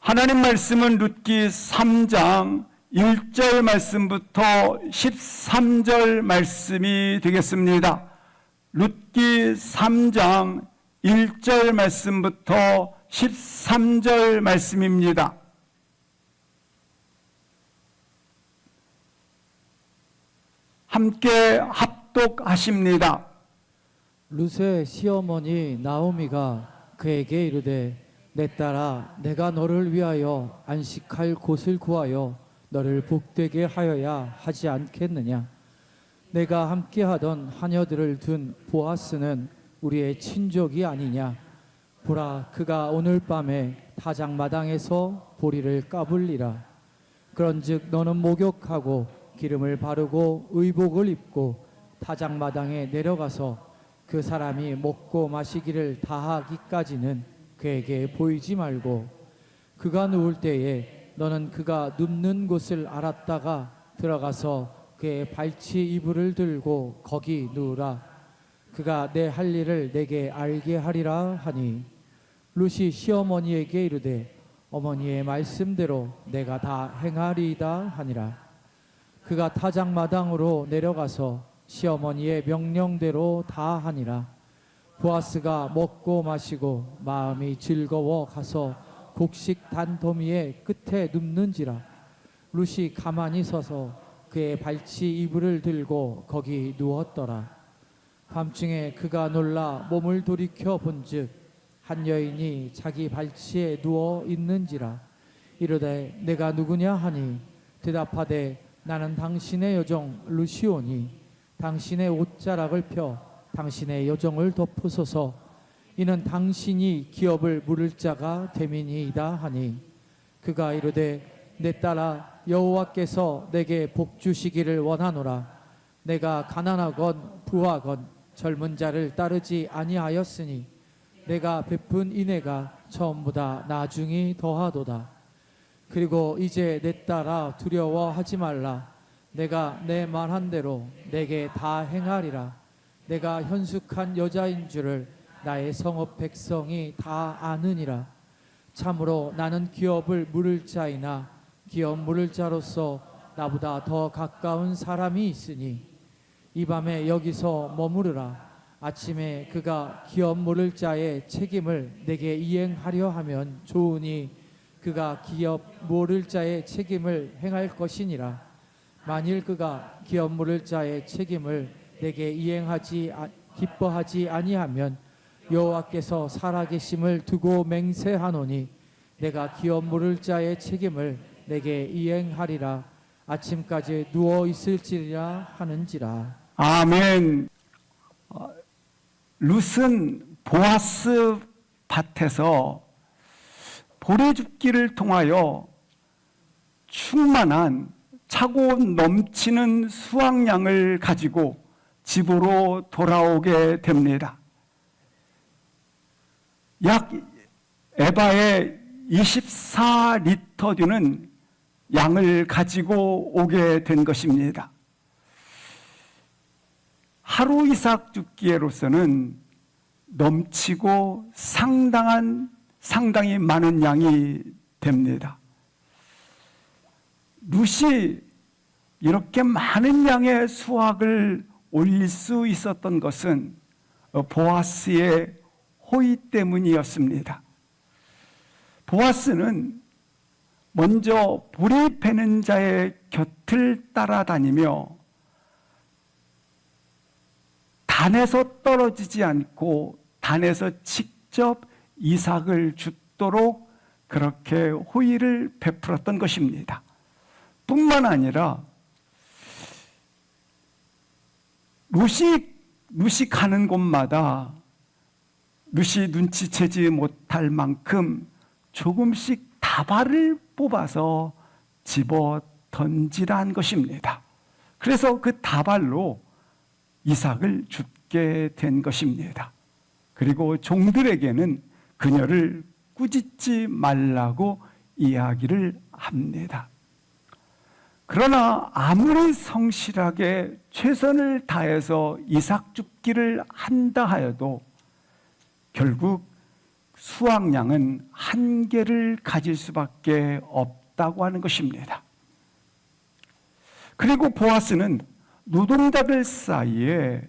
하나님 말씀은 룻기 3장 1절 말씀부터 13절 말씀이 되겠습니다. 룻기 3장 1절 말씀부터 13절 말씀입니다. 함께 합독하십니다. 룻의 시어머니 나오미가 그에게 이르되 내 딸아 내가 너를 위하여 안식할 곳을 구하여 너를 복되게 하여야 하지 않겠느냐. 내가 함께하던 하녀들을 둔 보아스는 우리의 친족이 아니냐. 보라 그가 오늘 밤에 타작마당에서 보리를 까불리라. 그런즉 너는 목욕하고 기름을 바르고 의복을 입고 타작마당에 내려가서 그 사람이 먹고 마시기를 다하기까지는 그에게 보이지 말고 그가 누울 때에 너는 그가 눕는 곳을 알았다가 들어가서 그의 발치 이불을 들고 거기 누우라. 그가 내 할 일을 내게 알게 하리라 하니 룻이 시어머니에게 이르되 어머니의 말씀대로 내가 다 행하리이다 하니라. 그가 타작마당으로 내려가서 시어머니의 명령대로 다 하니라. 보아스가 먹고 마시고 마음이 즐거워 가서 곡식 단더미의 끝에 눕는지라. 룻이 가만히 서서 그의 발치 이불을 들고 거기 누웠더라. 밤중에 그가 놀라 몸을 돌이켜 본즉 한 여인이 자기 발치에 누워 있는지라. 이르되 내가 누구냐 하니 대답하되 나는 당신의 여종 룻이오니 당신의 옷자락을 펴 당신의 여종을 덮으소서. 이는 당신이 기업을 물을 자가 됨이니이다 하니 그가 이르되 내 딸아 여호와께서 내게 복 주시기를 원하노라. 내가 가난하건 부하건 젊은 자를 따르지 아니하였으니 내가 베푼 인애가 처음보다 나중이 더하도다. 그리고 이제 내 딸아 두려워하지 말라. 내가 내 말한 대로 내게 다 행하리라. 내가 현숙한 여자인 줄을 나의 성읍 백성이 다 아느니라. 참으로 나는 기업을 물을 자이나 기업 물을 자로서 나보다 더 가까운 사람이 있으니 이 밤에 여기서 머무르라. 아침에 그가 기업 물을 자의 책임을 내게 이행하려 하면 좋으니 그가 기업 물을 자의 책임을 행할 것이니라. 만일 그가 기업 물을 자의 책임을 내게 기뻐하지 아니하면 여호와께서 살아계심을 두고 맹세하노니 내가 기업 물을 자의 책임을 내게 이행하리라. 아침까지 누워 있을지라 하는지라. 아멘. 룻은 보아스 밭에서 보리줍기를 통하여 충만한 차고 넘치는 수확량을 가지고 집으로 돌아오게 됩니다. 약 에바의 24리터 되는 양을 가지고 오게 된 것입니다. 하루 이삭 줍기로서는 넘치고 상당히 많은 양이 됩니다. 룻이 이렇게 많은 양의 수확을 올릴 수 있었던 것은 보아스의 호의 때문이었습니다. 보아스는 먼저 보리 베는 자의 곁을 따라다니며 단에서 떨어지지 않고 단에서 직접 이삭을 줍도록 그렇게 호의를 베풀었던 것입니다. 뿐만 아니라 룻이 가는 곳마다 룻이 눈치채지 못할 만큼 조금씩 다발을 뽑아서 집어 던지란 것입니다. 그래서 그 다발로 이삭을 줍게 된 것입니다. 그리고 종들에게는 그녀를 꾸짖지 말라고 이야기를 합니다. 그러나 아무리 성실하게 최선을 다해서 이삭 줍기를 한다 하여도 결국 수확량은 한계를 가질 수밖에 없다고 하는 것입니다. 그리고 보아스는 노동자들 사이에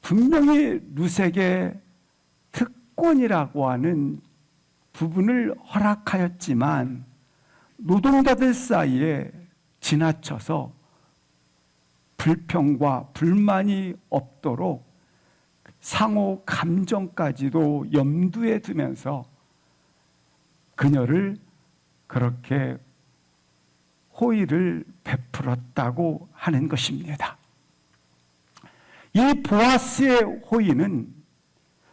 분명히 룻에게 특권이라고 하는 부분을 허락하였지만 노동자들 사이에 지나쳐서 불평과 불만이 없도록 상호 감정까지도 염두에 두면서 그녀를 그렇게 호의를 베풀었다고 하는 것입니다. 이 보아스의 호의는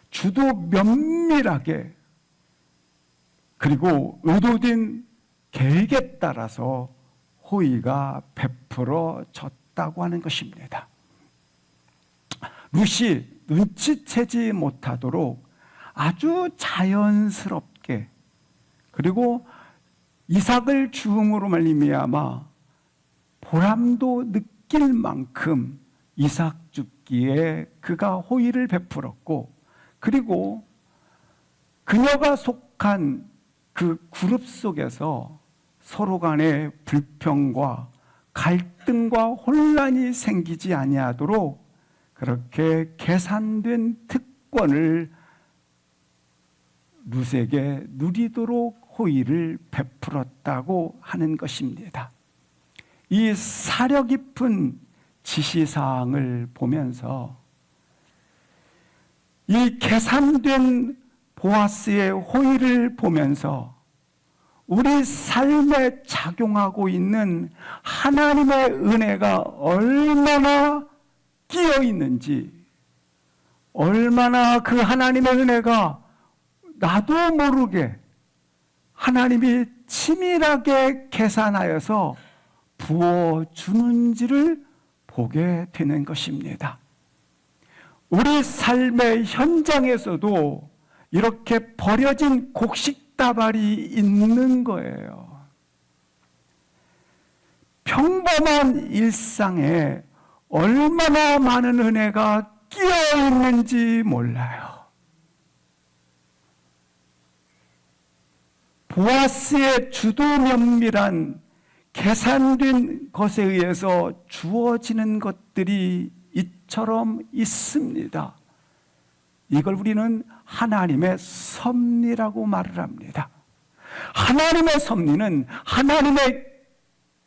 주도 면밀하게 그리고 의도된 계획에 따라서 호의가 베풀어졌다고 하는 것입니다. 룻이 눈치채지 못하도록 아주 자연스럽게 그리고 이삭을 주음으로 말미암아 보람도 느낄 만큼 이삭 죽기에 그가 호의를 베풀었고 그리고 그녀가 속한 그 그룹 속에서 서로 간의 불평과 갈등과 혼란이 생기지 아니하도록 그렇게 계산된 특권을 룻에게 누리도록 호의를 베풀었다고 하는 것입니다. 이 사려 깊은 지시사항을 보면서 이 계산된 보아스의 호의를 보면서 우리 삶에 작용하고 있는 하나님의 은혜가 얼마나 끼어 있는지, 얼마나 그 하나님의 은혜가 나도 모르게 하나님이 치밀하게 계산하여서 부어주는지를 보게 되는 것입니다. 우리 삶의 현장에서도 이렇게 버려진 곡식다발이 있는 거예요. 평범한 일상에 얼마나 많은 은혜가 끼어 있는지 몰라요. 보아스의 주도 면밀한 계산된 것에 의해서 주어지는 것들이 이처럼 있습니다. 이걸 우리는 하나님의 섭리라고 말을 합니다. 하나님의 섭리는 하나님의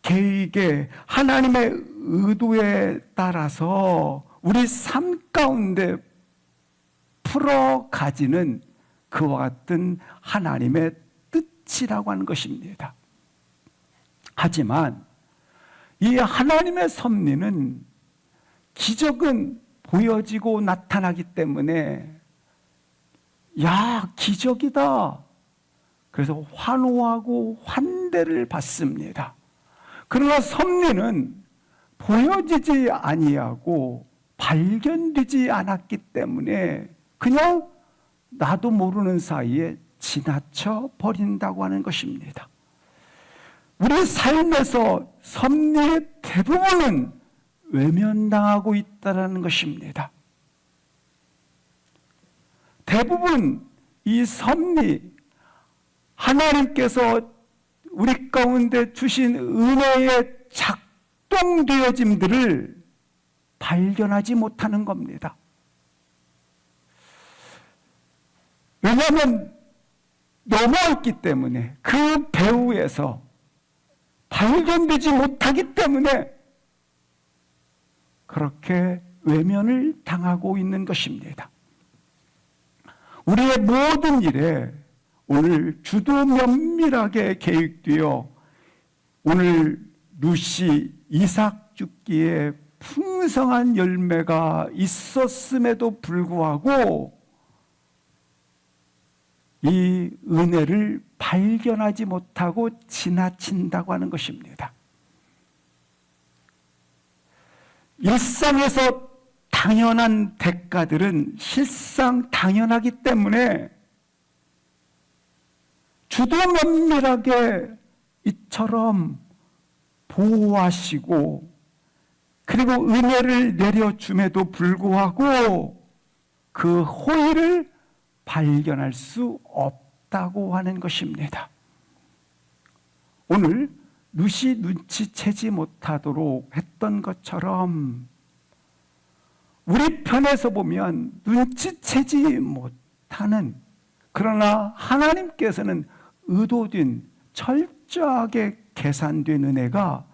계획에, 하나님의 의도에 따라서 우리 삶 가운데 풀어가지는 그와 같은 하나님의 뜻이라고 하는 것입니다. 하지만 이 하나님의 섭리는 기적은 보여지고 나타나기 때문에 야, 기적이다. 그래서 환호하고 환대를 받습니다. 그러나 섭리는 보여지지 아니하고 발견되지 않았기 때문에 그냥 나도 모르는 사이에 지나쳐 버린다고 하는 것입니다. 우리 삶에서 섭리의 대부분은 외면당하고 있다는 것입니다. 대부분 이 섭리, 하나님께서 우리 가운데 주신 은혜의 작동되어짐들을 발견하지 못하는 겁니다. 왜냐하면 넘어있기 때문에 그 배후에서 발견되지 못하기 때문에 그렇게 외면을 당하고 있는 것입니다. 우리의 모든 일에 오늘 주도 면밀하게 계획되어 오늘 룻이 이삭 죽기에 풍성한 열매가 있었음에도 불구하고 이 은혜를 발견하지 못하고 지나친다고 하는 것입니다. 일상에서 당연한 대가들은 실상 당연하기 때문에 주도 면밀하게 이처럼 보호하시고 그리고 은혜를 내려줌에도 불구하고 그 호의를 발견할 수 없다고 하는 것입니다. 오늘 룻이 눈치채지 못하도록 했던 것처럼 우리 편에서 보면 눈치채지 못하는, 그러나 하나님께서는 의도된 철저하게 계산된 은혜가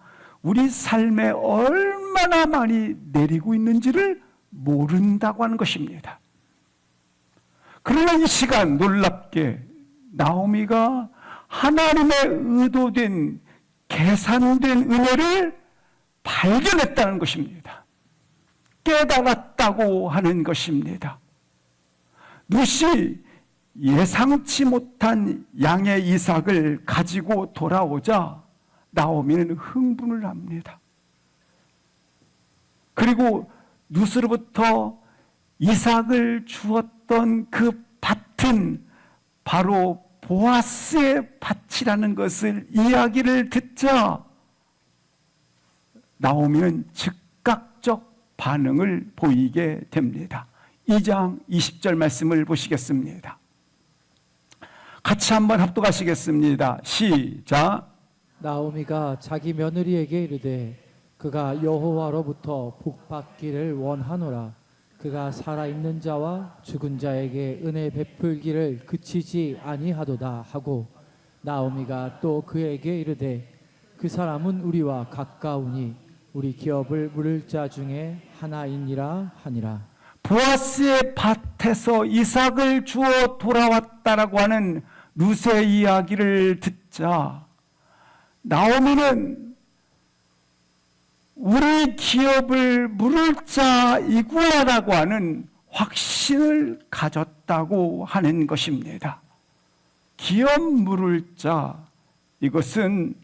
우리 삶에 얼마나 많이 내리고 있는지를 모른다고 하는 것입니다. 그러나 이 시간 놀랍게 나오미가 하나님의 의도된 계산된 은혜를 발견했다는 것입니다. 깨달았다고 하는 것입니다. 룻이 예상치 못한 양의 이삭을 가지고 돌아오자 나오미는 흥분을 합니다. 그리고 룻으로부터 이삭을 주었던 그 밭은 바로 보아스의 밭이라는 것을 이야기를 듣자 나오미는 즉각적 반응을 보이게 됩니다. 2장 20절 말씀을 보시겠습니다. 같이 한번 합독하시겠습니다. 시작. 나오미가 자기 며느리에게 이르되 그가 여호와로부터 복받기를 원하노라. 그가 살아있는 자와 죽은 자에게 은혜 베풀기를 그치지 아니하도다 하고, 나오미가 또 그에게 이르되 그 사람은 우리와 가까우니 우리 기업을 물을 자 중에 하나이니라 하니라. 보아스의 밭에서 이삭을 주어 돌아왔다라고 하는 룻의 이야기를 듣자 나오미는 우리 기업을 물을 자이구나라고 하는 확신을 가졌다고 하는 것입니다. 기업 물을 자, 이것은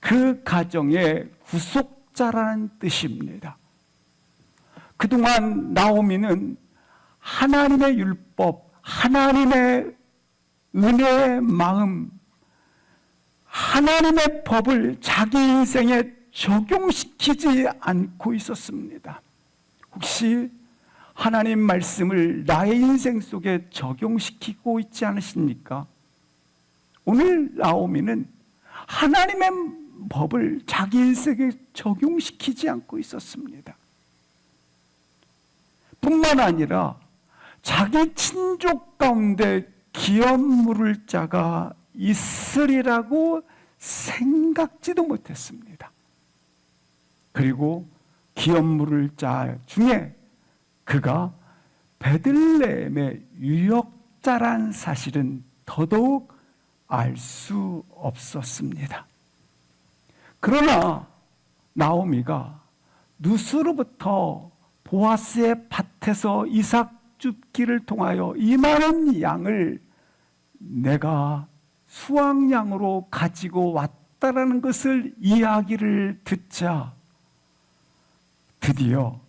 그 가정의 구속자라는 뜻입니다. 그동안 나오미는 하나님의 율법, 하나님의 은혜의 마음, 하나님의 법을 자기 인생에 적용시키지 않고 있었습니다. 혹시 하나님 말씀을 나의 인생 속에 적용시키고 있지 않으십니까? 오늘 나오미는 하나님의 법을 자기 인생에 적용시키지 않고 있었습니다. 뿐만 아니라 자기 친족 가운데 기업 물을 자가 있으리라고 생각지도 못했습니다. 그리고 기업 물을 자 중에 그가 베들레헴의 유역자란 사실은 더더욱 알 수 없었습니다. 그러나 나오미가 룻으로부터 보아스의 밭에서 이삭 줍기를 통하여 이 많은 양을 내가 수확량으로 가지고 왔다라는 것을 이야기를 듣자 드디어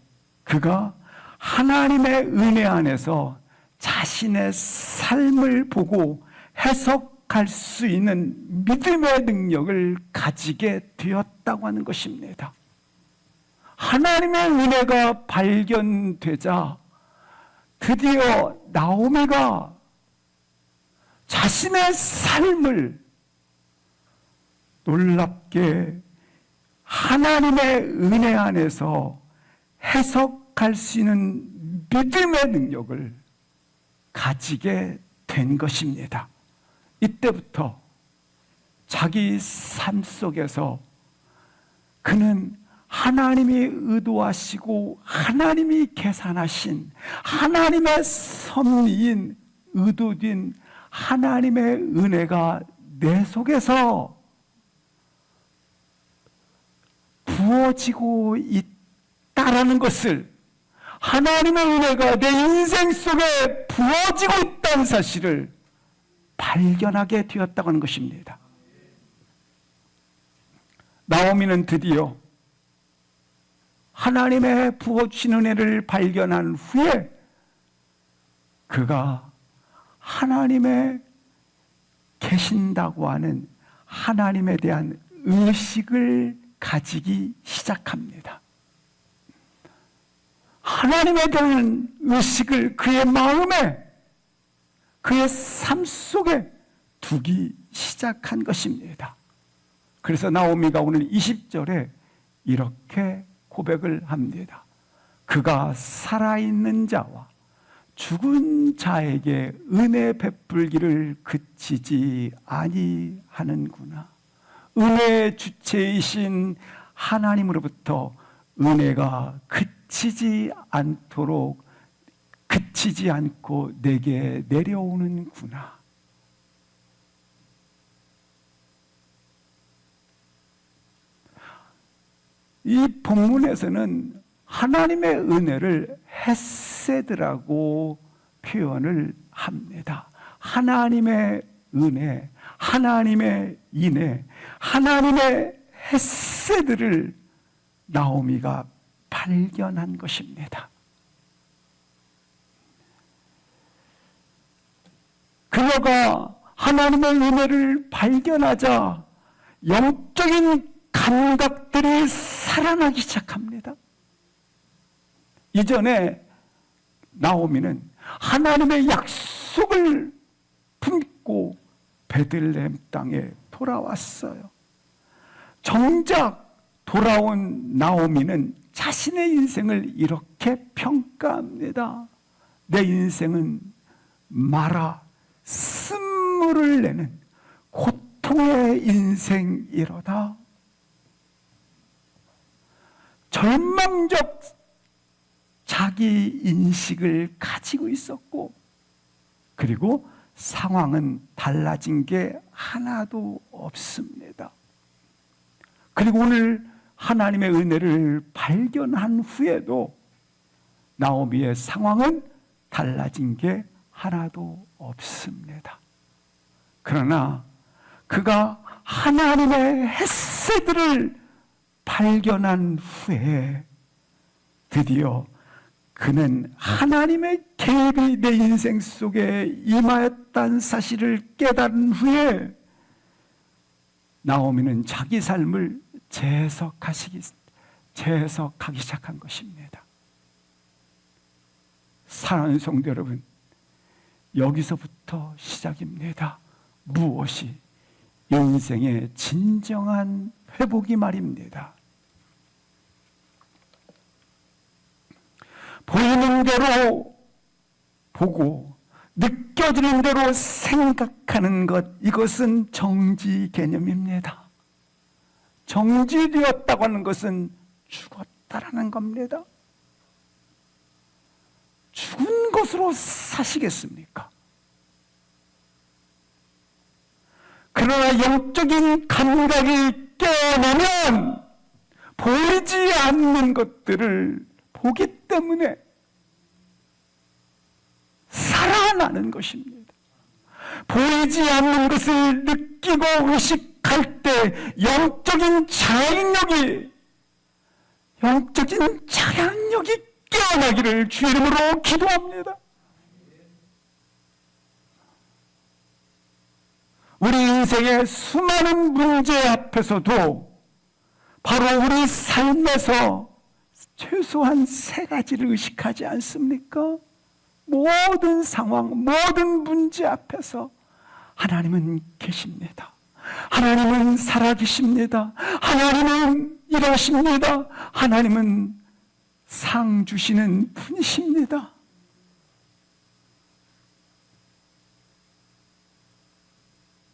그가 하나님의 은혜 안에서 자신의 삶을 보고 해석할 수 있는 믿음의 능력을 가지게 되었다고 하는 것입니다. 하나님의 은혜가 발견되자 드디어 나오미가 자신의 삶을 놀랍게 하나님의 은혜 안에서 해석할 수 있는 믿음의 능력을 가지게 된 것입니다. 이때부터 자기 삶 속에서 그는 하나님이 의도하시고 하나님이 계산하신 하나님의 섭리인 의도된 하나님의 은혜가 내 속에서 부어지고 있다라는 것을, 하나님의 은혜가 내 인생 속에 부어지고 있다는 사실을 발견하게 되었다고 하는 것입니다. 나오미는 드디어 하나님의 부어주신 은혜를 발견한 후에 그가 하나님의 계신다고 하는 하나님에 대한 의식을 가지기 시작합니다. 하나님에 대한 의식을 그의 마음에 그의 삶 속에 두기 시작한 것입니다. 그래서 나오미가 오늘 20절에 이렇게 고백을 합니다. 그가 살아있는 자와 죽은 자에게 은혜 베풀기를 그치지 아니하는구나. 은혜의 주체이신 하나님으로부터 은혜가 그치지 않고 내게 내려오는구나. 이 본문에서는 하나님의 은혜를 헤세드라고 표현을 합니다. 하나님의 은혜, 하나님의 인애, 하나님의 헤세드를 나오미가 발견한 것입니다. 그녀가 하나님의 은혜를 발견하자 영적인 감각들이 살아나기 시작합니다. 이전에 나오미는 하나님의 약속을 품고 베들레헴 땅에 돌아왔어요. 정작 돌아온 나오미는 자신의 인생을 이렇게 평가합니다. 내 인생은 마라 쓴물을 내는 고통의 인생이로다. 절망적 자기 인식을 가지고 있었고, 그리고 상황은 달라진 게 하나도 없습니다. 그리고 오늘 하나님의 은혜를 발견한 후에도 나오미의 상황은 달라진 게 하나도 없습니다. 그러나 그가 하나님의 헤세드를 발견한 후에 드디어 그는 하나님의 개입이 내 인생 속에 임하였다는 사실을 깨달은 후에 나오미는 자기 삶을 재해석하기 시작한 것입니다. 사랑하는 성도 여러분, 여기서부터 시작입니다. 무엇이 인생의 진정한 회복이 말입니다. 보이는 대로 보고 느껴지는 대로 생각하는 것, 이것은 정지 개념입니다. 정지되었다고 하는 것은 죽었다라는 겁니다. 죽은 것으로 사시겠습니까? 그러나 영적인 감각이 깨어나면 보이지 않는 것들을 보기 때문에 살아나는 것입니다. 보이지 않는 것을 느끼고 의식할 때 영적인 자양력이 깨어나기를 주의 이름으로 기도합니다. 우리 인생의 수많은 문제 앞에서도 바로 우리 삶에서 최소한 세 가지를 의식하지 않습니까? 모든 상황, 모든 문제 앞에서 하나님은 계십니다. 하나님은 살아계십니다. 하나님은 일하십니다. 하나님은 상 주시는 분이십니다.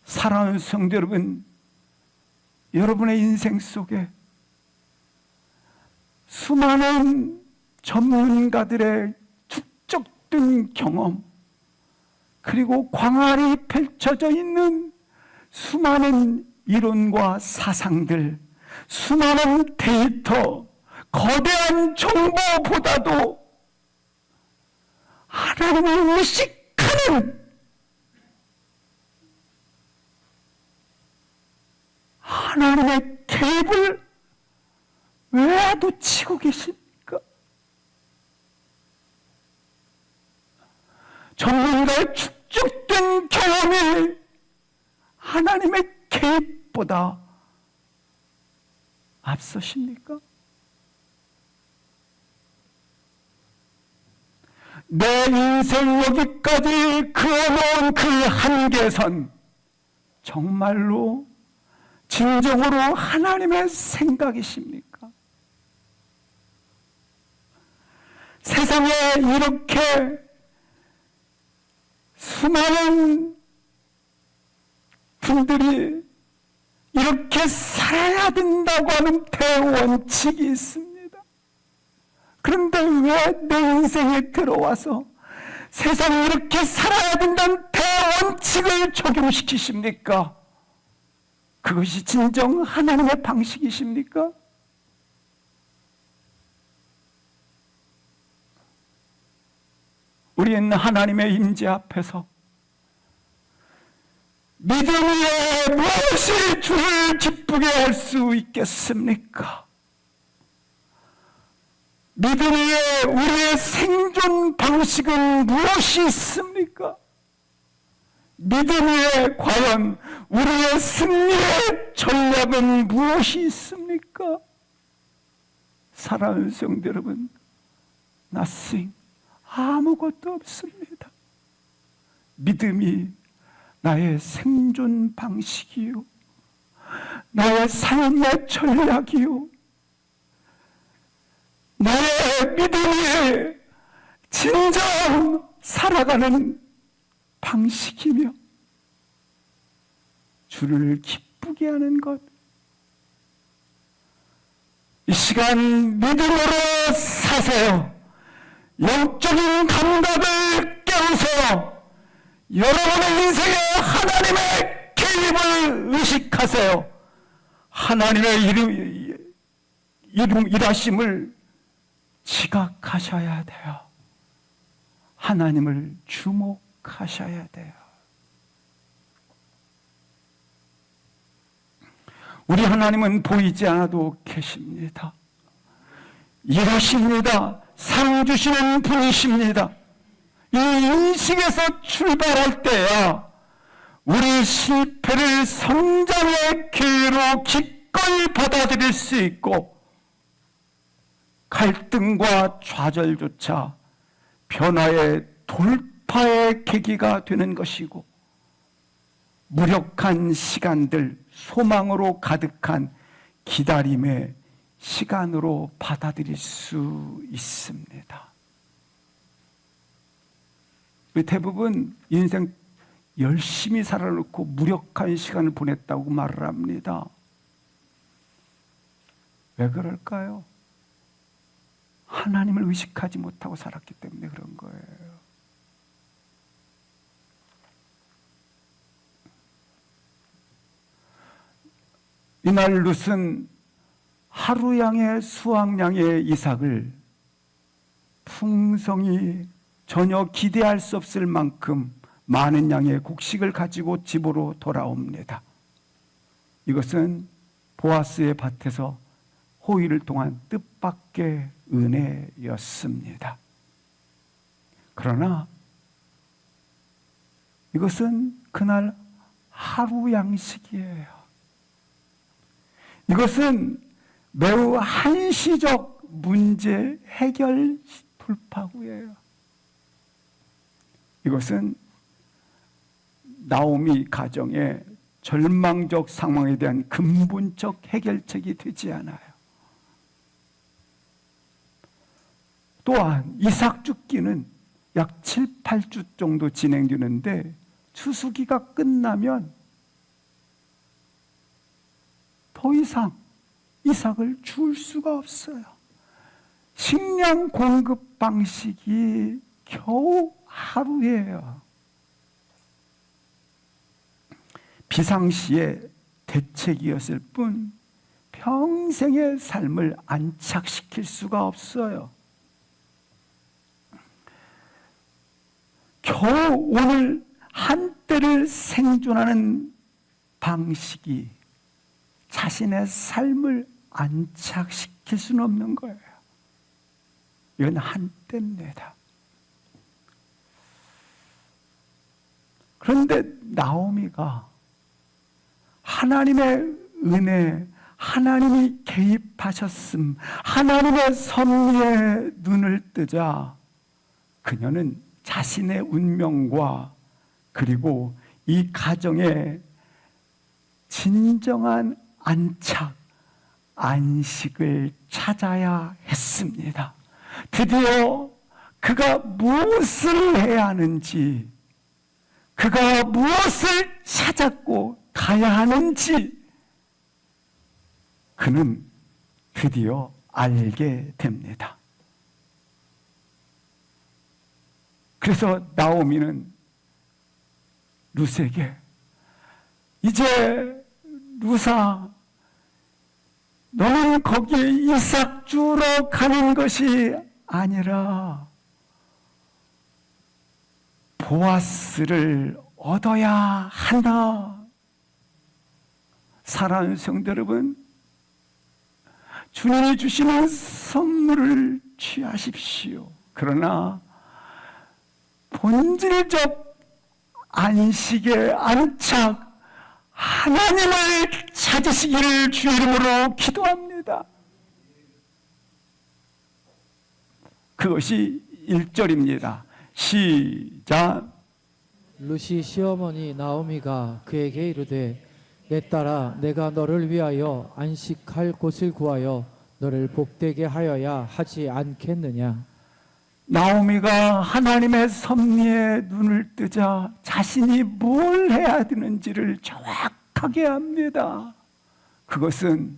사랑하는 성도 여러분, 여러분의 인생 속에 수많은 전문가들의 축적된 경험, 그리고 광활히 펼쳐져 있는 수많은 이론과 사상들, 수많은 데이터, 거대한 정보보다도 하나님을 의식하는 하나님의 개입을 왜 놓치고 계십니까? 전문가의 축적된 경험이 하나님의 개입보다 앞서십니까? 내 인생 여기까지 그어놓은 그 한계선, 정말로 진정으로 하나님의 생각이십니까? 세상에 이렇게 수많은 분들이 이렇게 살아야 된다고 하는 대원칙이 있습니다. 그런데 왜 내 인생에 들어와서 세상에 이렇게 살아야 된다는 대원칙을 적용시키십니까? 그것이 진정 하나님의 방식이십니까? 우리는 하나님의 임재 앞에서 믿음 위에 무엇이 주를 기쁘게 할 수 있겠습니까? 믿음 위에 우리의 생존 방식은 무엇이 있습니까? 믿음 위에 과연 우리의 승리의 전략은 무엇이 있습니까? 사랑하는 성도 여러분, nothing, 아무것도 없습니다. 믿음이 나의 생존 방식이요, 나의 삶의 전략이요, 나의 믿음이 진정 살아가는 방식이며 주를 기쁘게 하는 것. 이 시간 믿음으로 사세요. 영적인 감각을 깨우세요. 여러분의 인생에 하나님의 개입을 의식하세요. 하나님의 일하심을 지각하셔야 돼요. 하나님을 주목하셔야 돼요. 우리 하나님은 보이지 않아도 계십니다. 일하십니다. 상 주시는 분이십니다. 이 인식에서 출발할 때야 우리 실패를 성장의 기회로 기꺼이 받아들일 수 있고, 갈등과 좌절조차 변화의 돌파의 계기가 되는 것이고, 무력한 시간들, 소망으로 가득한 기다림의 시간으로 받아들일 수 있습니다. 대부분 인생 열심히 살아놓고 무력한 시간을 보냈다고 말을 합니다. 왜 그럴까요? 하나님을 의식하지 못하고 살았기 때문에 그런 거예요. 이날 룻은 하루 양의 수확량의 이삭을 풍성히 전혀 기대할 수 없을 만큼 많은 양의 곡식을 가지고 집으로 돌아옵니다. 이것은 보아스의 밭에서 호의를 통한 뜻밖의 은혜였습니다. 그러나 이것은 그날 하루 양식이에요. 이것은 매우 한시적 문제 해결 돌파구예요. 이것은 나오미 가정의 절망적 상황에 대한 근본적 해결책이 되지 않아요. 또한 이삭 줍기는 약 7, 8주 정도 진행되는데 추수기가 끝나면 더 이상 이삭을 줄 수가 없어요. 식량 공급 방식이 겨우 하루예요. 비상시의 대책이었을 뿐 평생의 삶을 안착시킬 수가 없어요. 겨우 오늘 한때를 생존하는 방식이 자신의 삶을 안착시킬 수는 없는 거예요. 이건 한때입니다. 그런데 나오미가 하나님의 은혜, 하나님이 개입하셨음, 하나님의 섭리에 눈을 뜨자 그녀는 자신의 운명과 그리고 이 가정의 진정한 안착, 안식을 찾아야 했습니다. 드디어 그가 무엇을 해야 하는지, 그가 무엇을 찾았고 가야 하는지 그는 드디어 알게 됩니다. 그래서 나오미는 룻에게 이제 룻아, 너는 거기에 이삭 주러 가는 것이 아니라 보아스를 얻어야 한다. 사랑하는 성도 여러분, 주님이 주시는 선물을 취하십시오. 그러나 본질적 안식의 안착, 하나님을 찾으시기를 주의 이름으로 기도합니다. 그것이 1절입니다. 시작. 룻이 시어머니 나오미가 그에게 이르되 내 딸아, 내가 너를 위하여 안식할 곳을 구하여 너를 복되게 하여야 하지 않겠느냐. 나오미가 하나님의 섭리에 눈을 뜨자 자신이 뭘 해야 되는지를 정확하게 압니다. 그것은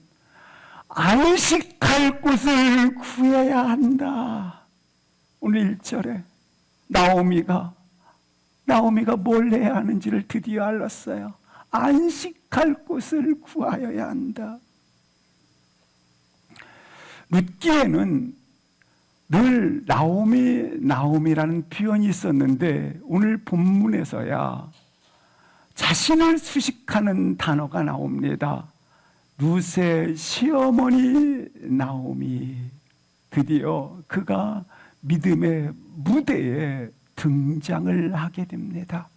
안식할 곳을 구해야 한다. 오늘 1절에 나오미가 뭘 해야 하는지를 드디어 알았어요. 안식할 곳을 구하여야 한다. 룻기에는 늘 나오미라는 표현이 있었는데 오늘 본문에서야 자신을 수식하는 단어가 나옵니다. 룻의 시어머니 나오미, 드디어 그가 믿음의 무대에 등장을 하게 됩니다.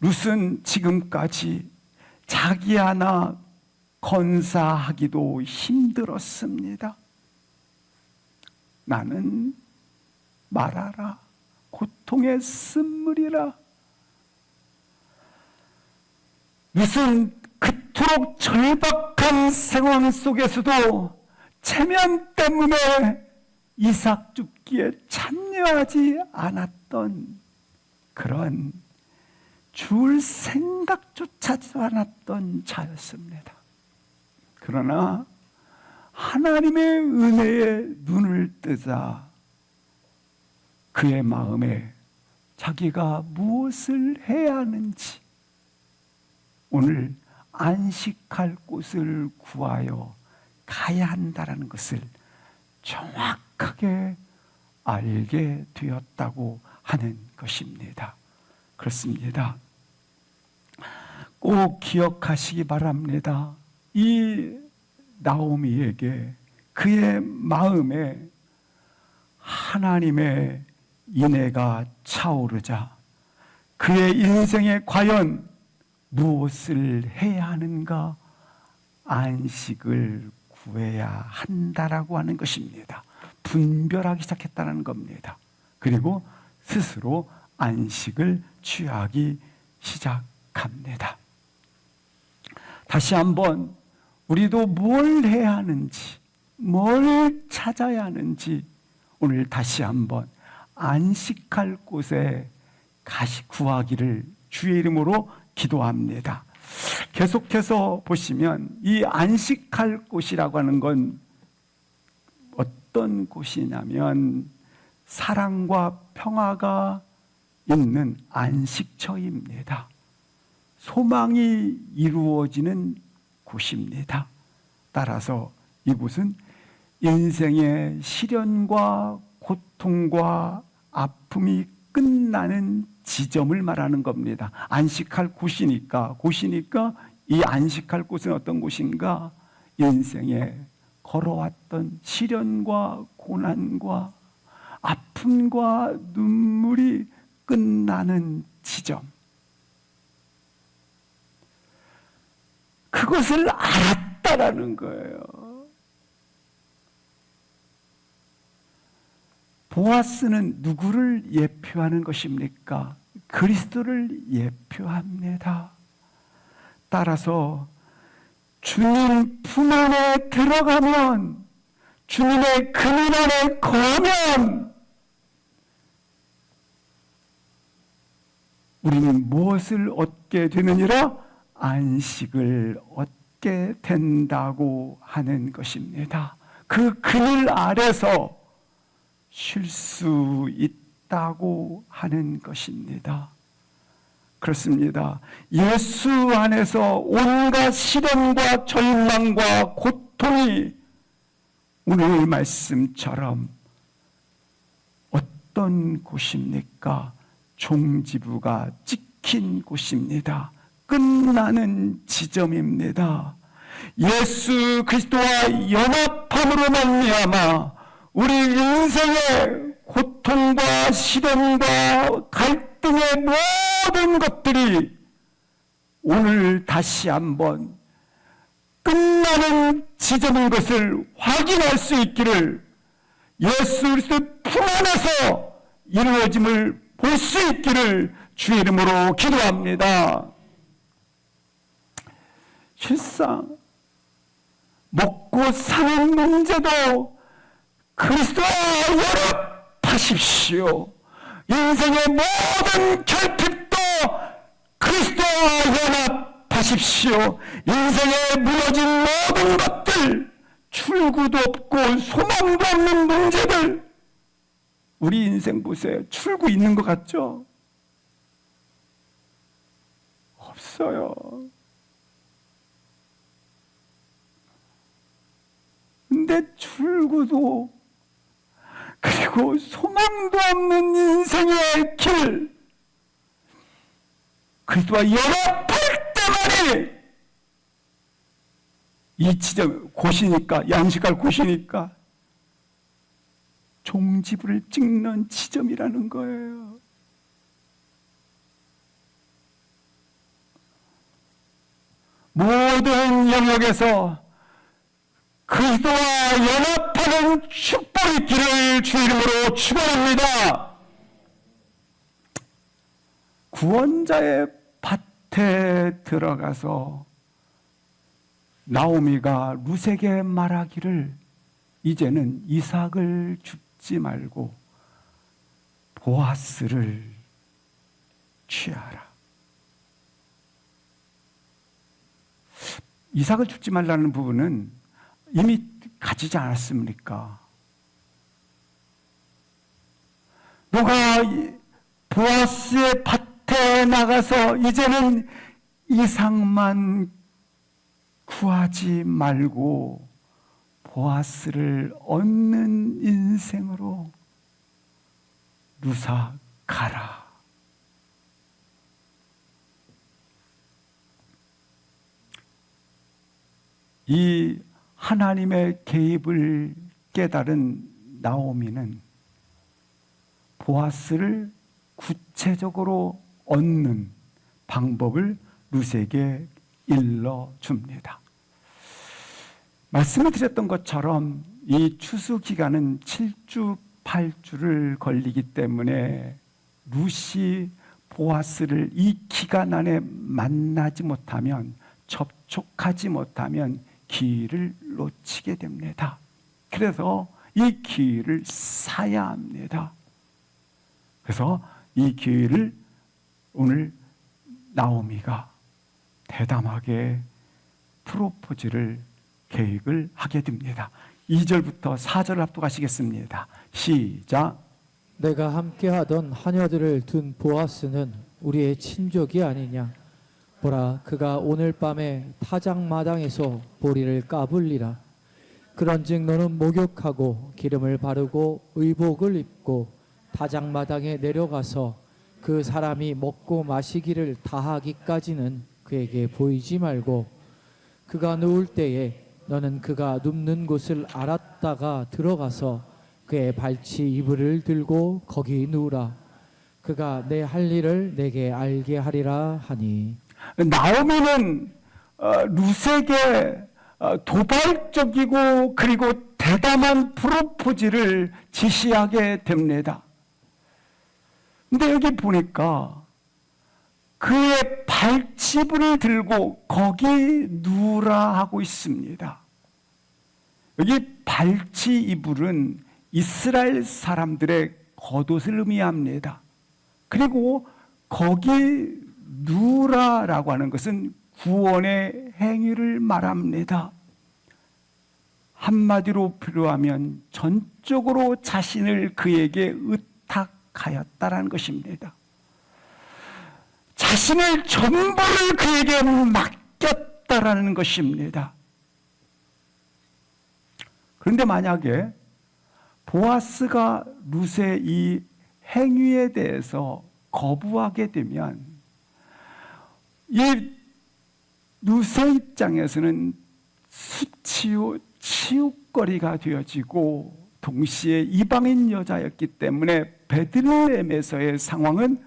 룻은 지금까지 자기 하나 건사하기도 힘들었습니다. 나는 말하라, 고통의 쓴물이라. 룻은 그토록 절박한 상황 속에서도 체면 때문에 이삭 줍기에 참여하지 않았던, 그런 줄 생각조차도 않았던 자였습니다. 그러나 하나님의 은혜에 눈을 뜨자 그의 마음에 자기가 무엇을 해야 하는지, 오늘 안식할 곳을 구하여 가야 한다는 것을 정확하게 알게 되었다고 하는 것입니다. 그렇습니다. 꼭 기억하시기 바랍니다. 이 나오미에게 그의 마음에 하나님의 인애가 차오르자 그의 인생에 과연 무엇을 해야 하는가, 안식을 구해야 한다라고 하는 것입니다. 분별하기 시작했다는 겁니다. 그리고 스스로 안식을 취하기 시작합니다. 다시 한번 우리도 뭘 해야 하는지, 뭘 찾아야 하는지 오늘 다시 한번 안식할 곳에 구하기를 주의 이름으로 기도합니다. 계속해서 보시면 이 안식할 곳이라고 하는 건 어떤 곳이냐면 사랑과 평화가 있는 안식처입니다. 소망이 이루어지는 곳입니다. 따라서 이곳은 인생의 시련과 고통과 아픔이 끝나는 지점을 말하는 겁니다. 안식할 곳이니까 이 안식할 곳은 어떤 곳인가? 인생에 걸어왔던 시련과 고난과 아픔과 눈물이 끝나는 지점. 그것을 알았다라는 거예요. 보아스는 누구를 예표하는 것입니까? 그리스도를 예표합니다. 따라서 주님 품 안에 들어가면, 주님의 그늘 안에 거하면 우리는 무엇을 얻게 되느니라? 안식을 얻게 된다고 하는 것입니다. 그 그늘 아래서 쉴 수 있다고 하는 것입니다. 그렇습니다. 예수 안에서 온갖 시련과 절망과 고통이 오늘 말씀처럼 어떤 곳입니까? 종지부가 찍힌 곳입니다. 끝나는 지점입니다. 예수 그리스도와 연합함으로 말미암아 우리 인생의 고통과 시련과 갈등의 모든 것들이 오늘 다시 한번 끝나는 지점인 것을 확인할 수 있기를, 예수 그리스도 품 안에서 이루어짐을 볼 수 있기를 주의 이름으로 기도합니다. 실상 먹고 사는 문제도 그리스도와 연합하십시오. 인생의 모든 결핍도 그리스도와 연합하십시오. 인생에 무너진 모든 것들, 출구도 없고 소망도 없는 문제들, 우리 인생 보세요. 출구 있는 것 같죠? 없어요. 근데 출구도 그리고 소망도 없는 인생의 길, 그리스도와 연합할 때만이 이 지점, 곳이니까, 양식할 곳이니까 종지부를 찍는 지점이라는 거예요. 모든 영역에서 그리스도와 연합하는 축복의 길을 주 이름으로 축원합니다. 구원자의 밭에 들어가서 나오미가 룻에게 말하기를, 이제는 이삭을 줍지 말고 보아스를 취하라. 이삭을 줍지 말라는 부분은 이미 가지지 않았습니까? 너가 보아스의 밭에 나가서 이제는 이삭만 구하지 말고 보아스를 얻는 인생으로 룻아 가라. 이 하나님의 개입을 깨달은 나오미는 보아스를 구체적으로 얻는 방법을 룻에게 일러줍니다. 말씀을 드렸던 것처럼 이 추수 기간은 7주 8주를 걸리기 때문에 룻이 보아스를 이 기간 안에 만나지 못하면, 접촉하지 못하면 기회를 놓치게 됩니다. 그래서 이 기회를 사야 합니다. 그래서 이 기회를 오늘 나오미가 대담하게 프로포즈를 계획을 하게 됩니다. 2절부터 4절을 합독하시겠습니다. 시작. 내가 함께하던 하녀들을 둔 보아스는 우리의 친족이 아니냐. 보라, 그가 오늘 밤에 타작마당에서 보리를 까불리라. 그런즉 너는 목욕하고 기름을 바르고 의복을 입고 타작마당에 내려가서 그 사람이 먹고 마시기를 다하기까지는 그에게 보이지 말고, 그가 누울 때에 너는 그가 눕는 곳을 알았다가 들어가서 그의 발치 이불을 들고 거기 누우라. 그가 내 할 일을 내게 알게 하리라 하니. 나오미는 룻에게 도발적이고 그리고 대담한 프로포즈를 지시하게 됩니다. 근데 여기 보니까 그의 발치불을 들고 거기 누우라 하고 있습니다. 여기 발치 이불은 이스라엘 사람들의 겉옷을 의미합니다. 그리고 거기 누우라라고 하는 것은 구원의 행위를 말합니다. 한마디로 필요하면 전적으로 자신을 그에게 의탁하였다라는 것입니다. 자신을 전부를 그에게 맡겼다라는 것입니다. 그런데 만약에 보아스가 룻의 이 행위에 대해서 거부하게 되면 이 룻의 입장에서는 수치요 치욕거리가 되어지고 동시에 이방인 여자였기 때문에 베들레헴에서의 상황은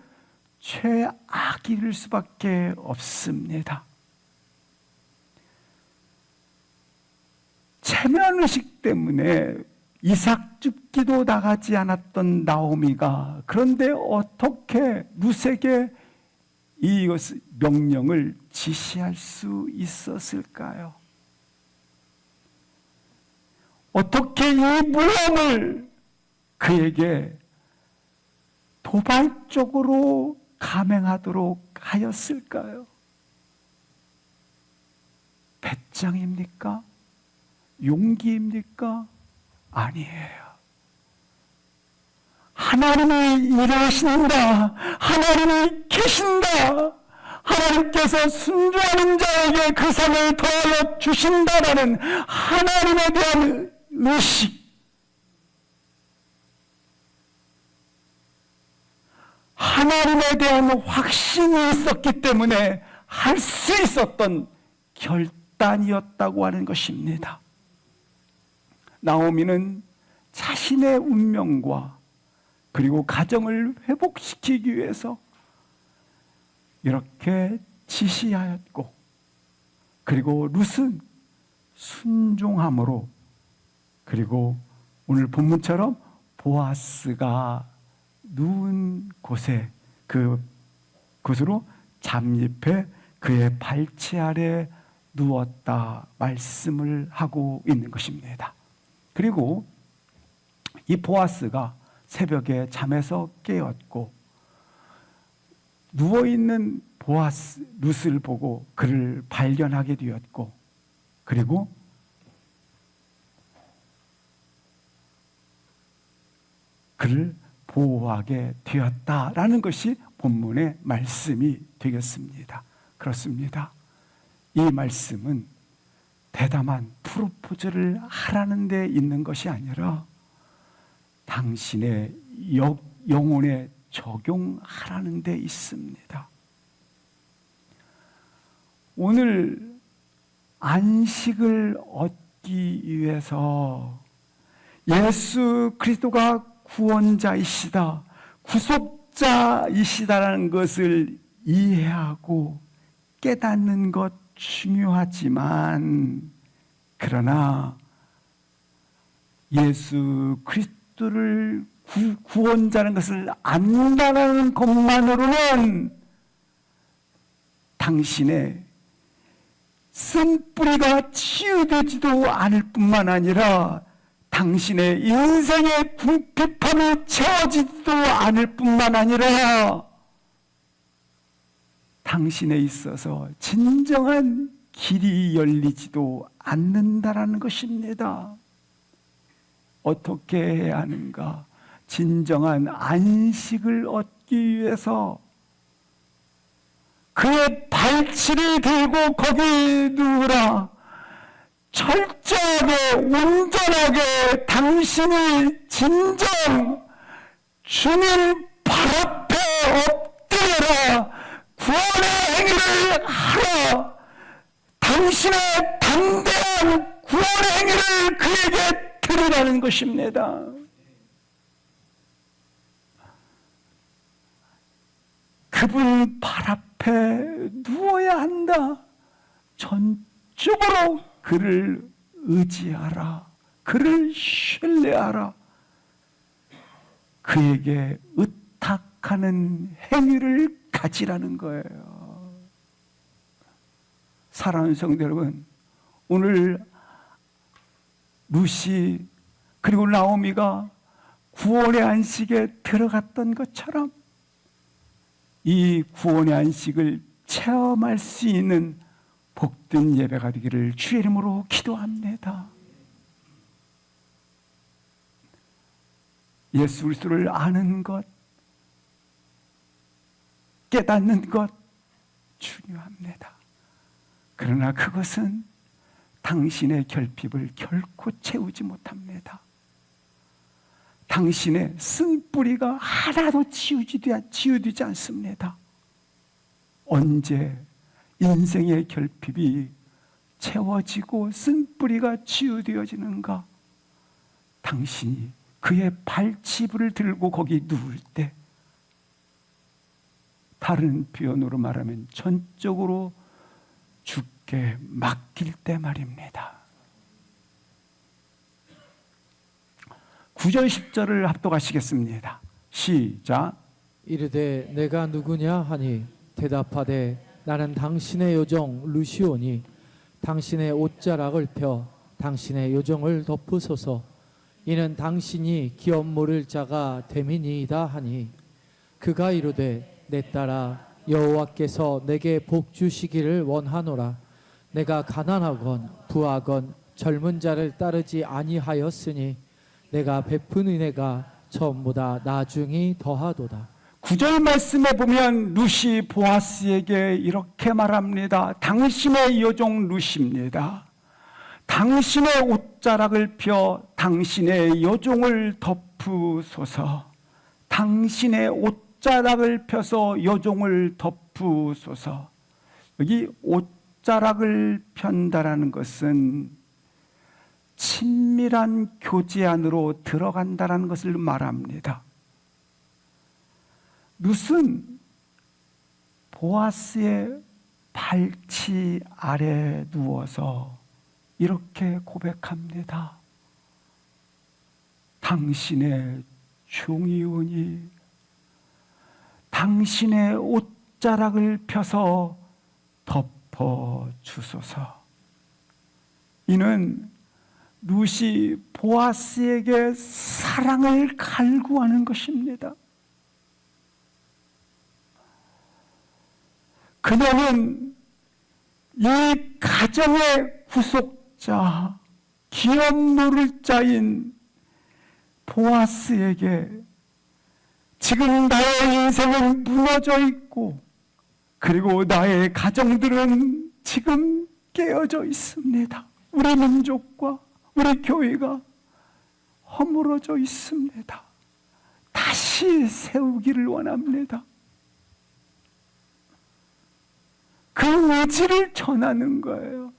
최악일 수밖에 없습니다. 체면의식 때문에 이삭 줍기도 나가지 않았던 나오미가 그런데 어떻게 룻에게 이 명령을 지시할 수 있었을까요? 어떻게 이 모험을 그에게 도발적으로 감행하도록 하였을까요? 배짱입니까? 용기입니까? 아니에요. 하나님이 일하신다. 하나님이 계신다. 하나님께서 순종하는 자에게 그 상을 더하여 주신다라는 하나님에 대한 의식, 하나님에 대한 확신이 있었기 때문에 할 수 있었던 결단이었다고 하는 것입니다. 나오미는 자신의 운명과 그리고 가정을 회복시키기 위해서 이렇게 지시하였고, 그리고 룻은 순종함으로, 그리고 오늘 본문처럼 보아스가 누운 곳에 그곳으로 잠입해 그의 발치 아래 누웠다 말씀을 하고 있는 것입니다. 그리고 이 보아스가 새벽에 잠에서 깨었고 누워있는 룻을 보고 그를 발견하게 되었고, 그리고 그를 보호하게 되었다라는 것이 본문의 말씀이 되겠습니다. 그렇습니다. 이 말씀은 대담한 프로포즈를 하라는 데 있는 것이 아니라 당신의 영혼에 적용하라는 데 있습니다. 오늘 안식을 얻기 위해서 예수 그리스도가 구원자이시다, 구속자이시다라는 것을 이해하고 깨닫는 것 중요하지만, 그러나 예수 그리스도를 구원자라는 것을 안다는 것만으로는 당신의 쓴뿌리가 치유되지도 않을 뿐만 아니라 당신의 인생의 궁핍함이 채워지지도 않을 뿐만 아니라 당신에 있어서 진정한 길이 열리지도 않는다라는 것입니다. 어떻게 해야 하는가? 진정한 안식을 얻기 위해서 그의 발치를 들고 거기 누우라. 철저하게 온전하게 당신이 진정 주님 발 앞에 엎드려라. 구원의 행위를 하라. 당신의 담대한 구원의 행위를 그에게 드리라는 것입니다. 그분 발 앞에 누워야 한다. 전적으로 그를 의지하라. 그를 신뢰하라. 그에게 의탁하는 행위를 가지라는 거예요. 사랑하는 성도 여러분, 오늘 루시 그리고 나오미가 구원의 안식에 들어갔던 것처럼 이 구원의 안식을 체험할 수 있는 복된 예배가 되기를 주의 이름으로 기도합니다. 예수 그리스도를 아는 것, 깨닫는 것 중요합니다. 그러나 그것은 당신의 결핍을 결코 채우지 못합니다. 당신의 쓴뿌리가 하나도 치유되지 않습니다. 언제 인생의 결핍이 채워지고 쓴뿌리가 치유되어지는가? 당신이 그의 발치부를 들고 거기 누울 때, 다른 표현으로 말하면 전적으로 죽게 맡길 때 말입니다. 9절 10절을 합독하시겠습니다. 시작. 이르되 내가 누구냐 하니 대답하되 나는 당신의 요정 루시오니 당신의 옷자락을 펴 당신의 요정을 덮으소서. 이는 당신이 기업 모를 자가 됨이니이다 하니 그가 이르되 내 딸아 여호와께서 내게 복 주시기를 원하노라. 내가 가난하건 부하건 젊은 자를 따르지 아니하였으니 내가 베푼 은혜가 처음보다 나중이 더하도다. 9절 말씀에 보면 루시 보아스에게 이렇게 말합니다. 당신의 요정 루시입니다. 당신의 옷자락을 펴 당신의 요정을 덮으소서. 당신의 옷자락을 펴서 요정을 덮으소서. 여기 옷자락을 편다라는 것은 친밀한 교제 안으로 들어간다라는 것을 말합니다. 룻은 보아스의 발치 아래 누워서 이렇게 고백합니다. 당신의 종이오니 당신의 옷자락을 펴서 덮어 주소서. 이는 룻이 보아스에게 사랑을 갈구하는 것입니다. 그녀는 이 가정의 후속자, 기업 모를 자인 보아스에게 지금 나의 인생은 무너져 있고 그리고 나의 가정들은 지금 깨어져 있습니다. 우리 민족과 우리 교회가 허물어져 있습니다. 다시 세우기를 원합니다. 그 의지를 전하는 거예요.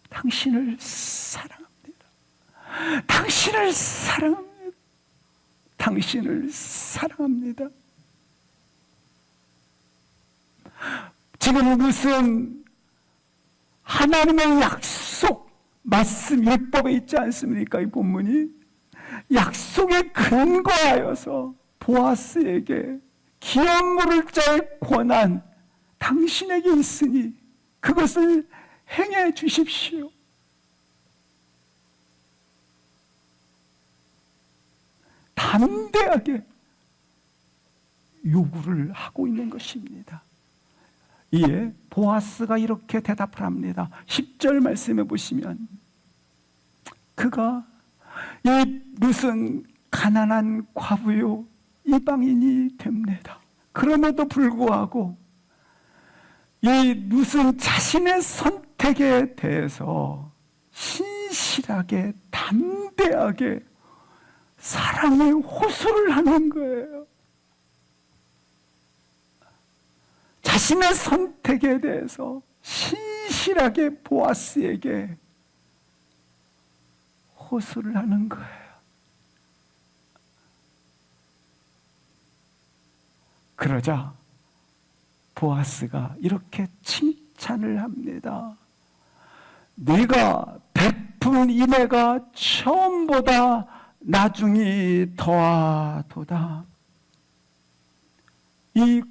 당신을 사랑합니다. 당신을 사랑합니다. 당신을 사랑합니다. 지금 무슨 하나님의 약속, 말씀, 율법에 있지 않습니까? 이 본문이 약속에 근거하여서 보아스에게 기업 모를 자의 권한 당신에게 있으니 그것을 행해 주십시오. 담대하게 요구를 하고 있는 것입니다. 이에 보아스가 이렇게 대답을 합니다. 10절 말씀해 보시면 그가 이 룻은 가난한 과부요 이방인이 됩니다. 그럼에도 불구하고 이 룻은 자신의 선택에 대해서 신실하게 담대하게 사랑의 호소를 하는 거예요. 자신의 선택에 대해서 신실하게 보아스에게 호소를 하는 거예요. 그러자 보아스가 이렇게 칭찬을 합니다. 내가 베푼 베푼 인애가 처음보다 나중이 더하도다. 이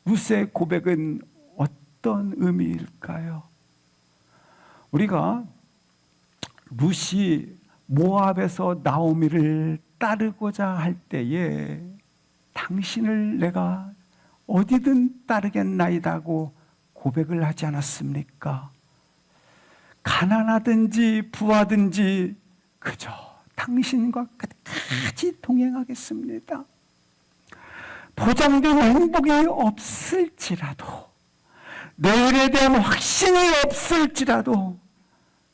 룻의 고백은 어떤 의미일까요? 우리가 룻이 모압에서 나오미를 따르고자 할 때에 당신을 내가 어디든 따르겠나이다고 고백을 하지 않았습니까? 가난하든지 부하든지 그저 당신과 끝까지 동행하겠습니다. 보장된 행복이 없을지라도, 내일에 대한 확신이 없을지라도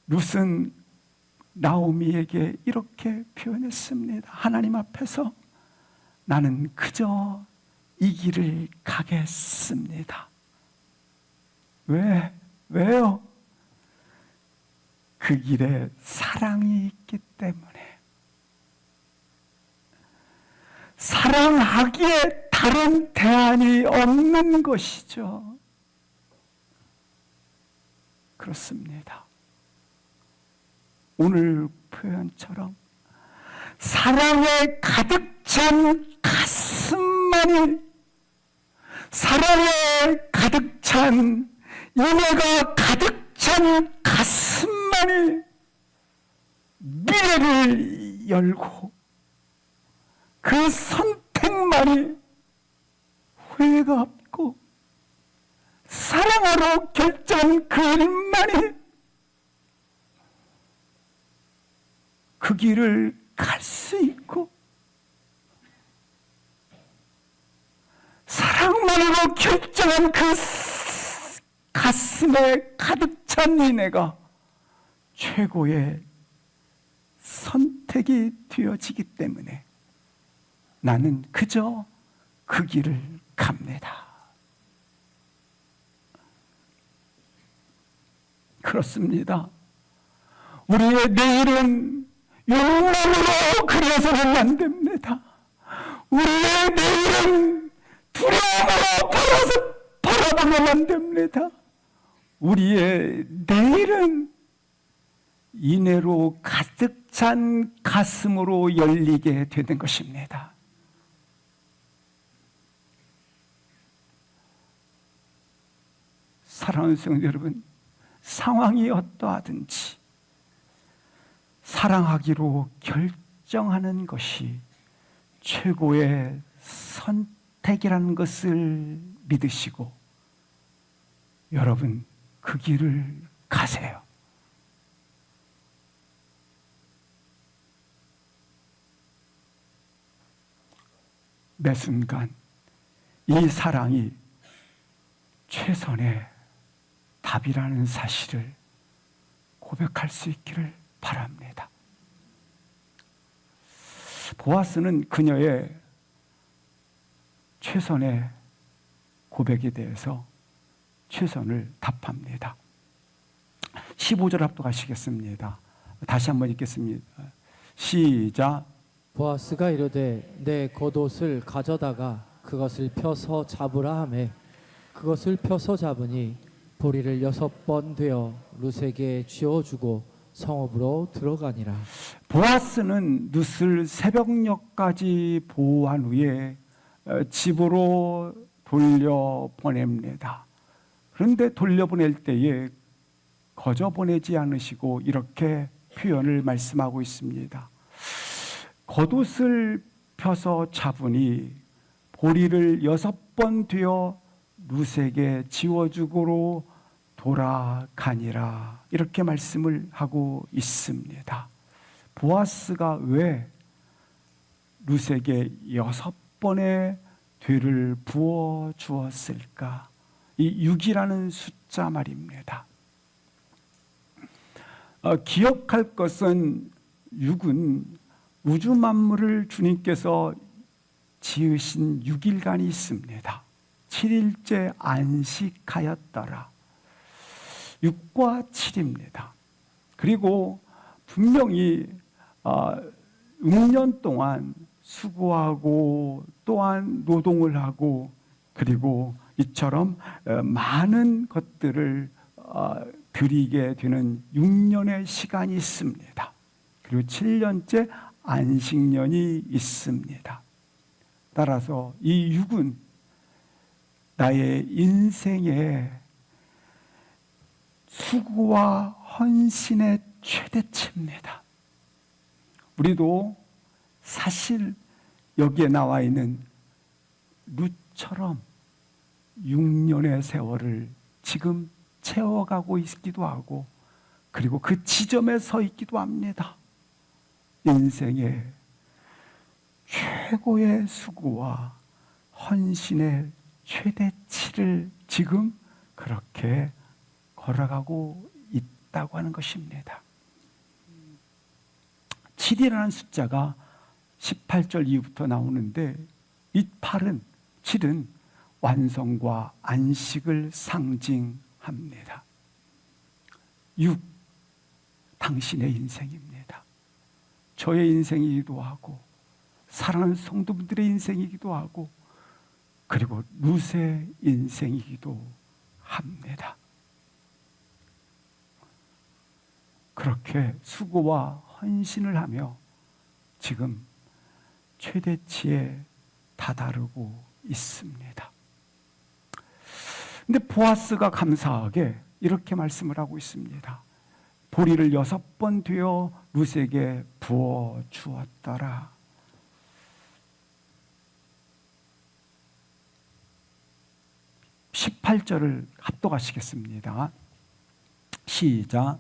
룻은 나오미에게 이렇게 표현했습니다. 하나님 앞에서 나는 그저 이 길을 가겠습니다. 왜요? 그 길에 사랑이 있기 때문에. 사랑하기에 다른 대안이 없는 것이죠. 그렇습니다. 오늘 표현처럼 사랑에 가득 찬 가슴만이, 사랑에 가득 찬 인애가 가득 찬 가슴만이 미래를 열고, 그 선택만이 후회가 없고, 사랑하러 결정한 그 일만이 그 길을 갈 수 있고, 사랑만으로 결정한 그 가슴에 가득 찬 인애가 최고의 선택이 되어지기 때문에 나는 그저 그 길을 갑니다. 그렇습니다. 우리의 내일은 욕망으로 그려서는 안 됩니다. 우리의 내일은 두려움으로 바라보면 안 됩니다. 우리의 내일은 인애로 가득 찬 가슴으로 열리게 되는 것입니다. 사랑하는 성도 여러분, 상황이 어떠하든지 사랑하기로 결정하는 것이 최고의 선택이라는 것을 믿으시고 여러분 그 길을 가세요. 매 순간 이 사랑이 최선의 답이라는 사실을 고백할 수 있기를 바랍니다. 보아스는 그녀의 최선의 고백에 대해서 최선을 답합니다. 15절 합독하시겠습니다. 다시 한번 읽겠습니다. 시작. 보아스가 이르되 내 겉옷을 가져다가 그것을 펴서 잡으라 하매 그것을 펴서 잡으니 보리를 6번 되어 룻에게 쥐어주고 성읍으로 들어가니라. 보아스는 룻을 새벽녘까지 보호한 후에 집으로 돌려보냅니다. 그런데 돌려보낼 때에 거저 보내지 않으시고 이렇게 표현을 말씀하고 있습니다. 겉옷을 펴서 잡으니 보리를 6번 되어 룻에게 지워주고로 돌아가니라. 이렇게 말씀을 하고 있습니다. 보아스가 왜 룻에게 6번의 되를 부어 주었을까? 이 6이라는 숫자 말입니다. 기억할 것은 6은 우주 만물을 주님께서 지으신 6일간이 있습니다. 7일째 안식하였더라. 6과 7입니다. 그리고 분명히 6년 동안 수고하고 또한 노동을 하고 그리고 이처럼 많은 것들을 드리게 되는 6년의 시간이 있습니다. 그리고 7년째 안식년이 있습니다. 따라서 이 육은 나의 인생의 수고와 헌신의 최대치입니다. 우리도 사실 여기에 나와 있는 룻처럼 6년의 세월을 지금 채워가고 있기도 하고, 그리고 그 지점에 서 있기도 합니다. 인생의 최고의 수고와 헌신의 최대치를 지금 그렇게 걸어가고 있다고 하는 것입니다. 7이라는 숫자가 18절 이후부터 나오는데, 이 7은 완성과 안식을 상징합니다. 6, 당신의 인생입니다. 저의 인생이기도 하고, 사랑하는 성도분들의 인생이기도 하고, 그리고 룻의 인생이기도 합니다. 그렇게 수고와 헌신을 하며 지금 최대치에 다다르고 있습니다. 근데 보아스가 감사하게 이렇게 말씀을 하고 있습니다. 보리를 6번 되어 룻에게 부어 주었더라. (18절을) 합독하시겠습니다. 시작.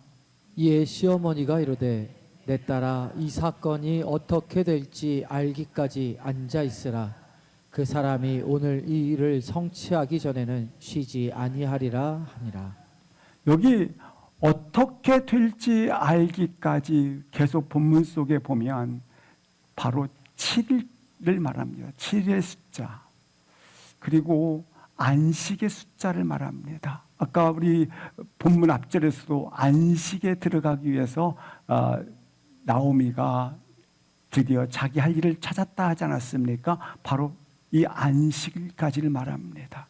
이에 시어머니가 이르되 내 딸아 이 사건이 어떻게 될지 알기까지 앉아 있으라. 그 사람이 오늘 이 일을 성취하기 전에는 쉬지 아니하리라 하니라. 여기 어떻게 될지 알기까지 계속 본문 속에 보면 바로 7일을 말합니다. 7일의 숫자. 그리고 안식의 숫자를 말합니다. 아까 우리 본문 앞절에서도 안식에 들어가기 위해서 나오미가 드디어 자기 할 일을 찾았다 하지 않았습니까? 바로 이 안식일까지를 말합니다.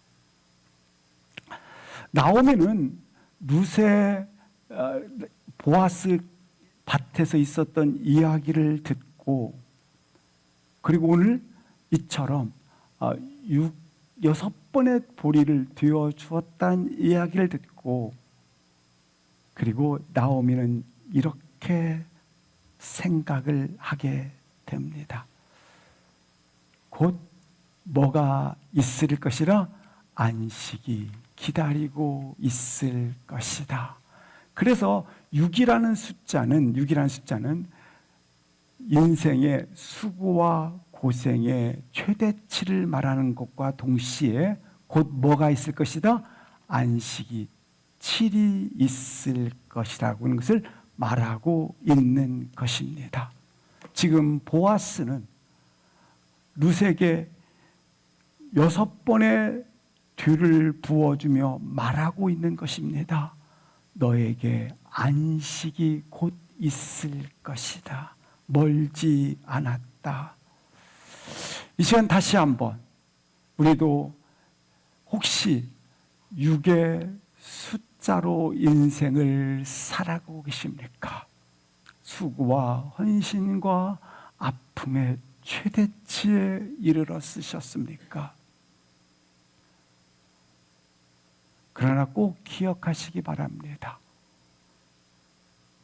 나오미는 룻의 보아스 밭에서 있었던 이야기를 듣고, 그리고 오늘 이처럼 6번의 보리를 되어 주었다는 이야기를 듣고, 그리고 나오미는 이렇게 생각을 하게 됩니다. 곧 뭐가 있을 것이라? 안식이 기다리고 있을 것이다. 그래서 6이라는 숫자는 인생의 수고와 고생의 최대치를 말하는 것과 동시에 곧 뭐가 있을 것이다? 안식이 7이 있을 것이라고 하는 것을 말하고 있는 것입니다. 지금 보아스는 룻에게 6번의 뒤를 부어주며 말하고 있는 것입니다. 너에게 안식이 곧 있을 것이다. 멀지 않았다. 이 시간 다시 한번 우리도 혹시 6의 숫자로 인생을 살아가고 계십니까? 수고와 헌신과 아픔의 최대치에 이르러 쓰셨습니까? 그러나 꼭 기억하시기 바랍니다.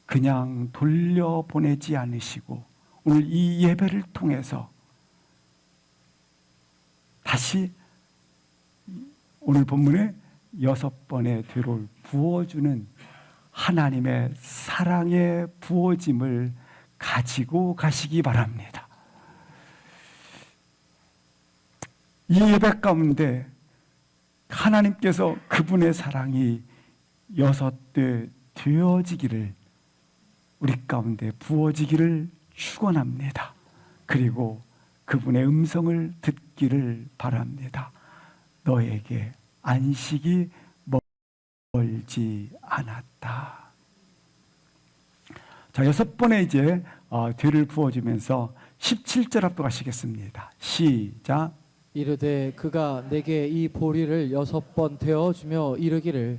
그냥 돌려보내지 않으시고 오늘 이 예배를 통해서 다시 오늘 본문에 6번의 뒤를 부어주는 하나님의 사랑의 부어짐을 가지고 가시기 바랍니다. 이 예배 가운데 하나님께서 그분의 사랑이 6배 되어지기를 우리 가운데 부어지기를 축원합니다. 그리고 그분의 음성을 듣기를 바랍니다. 너에게 안식이 멀지 않았다. 자, 6번에 이제 뒤를 부어주면서 17절 합독하시겠습니다. 시작. 이르되 그가 내게 이 보리를 6번 되어주며 이르기를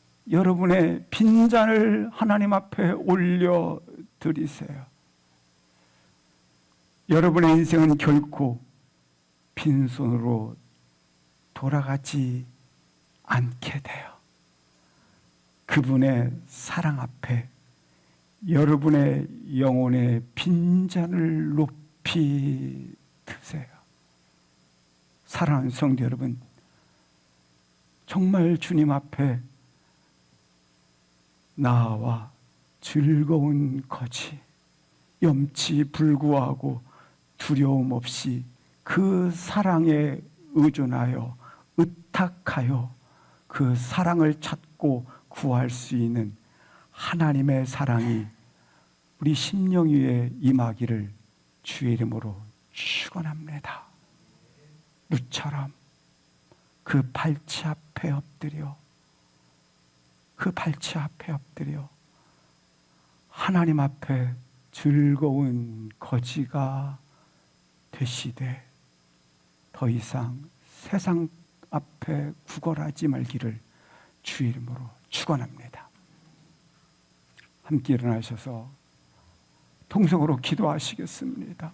여러분의 빈잔을 하나님 앞에 올려드리세요. 여러분의 인생은 결코 빈손으로 돌아가지 않게 돼요. 그분의 사랑 앞에 여러분의 영혼의 빈잔을 높이 드세요. 사랑하는 성도 여러분, 정말 주님 앞에 나와 즐거운 거지, 염치 불구하고 두려움 없이 그 사랑에 의존하여 의탁하여 그 사랑을 찾고 구할 수 있는 하나님의 사랑이 우리 심령 위에 임하기를 주의 이름으로 축원합니다. 룻처럼 그 발치 앞에 엎드려, 그 발치 앞에 엎드려 하나님 앞에 즐거운 거지가 되시되 더 이상 세상 앞에 구걸하지 말기를 주의 이름으로 축원합니다. 함께 일어나셔서 통성으로 기도하시겠습니다.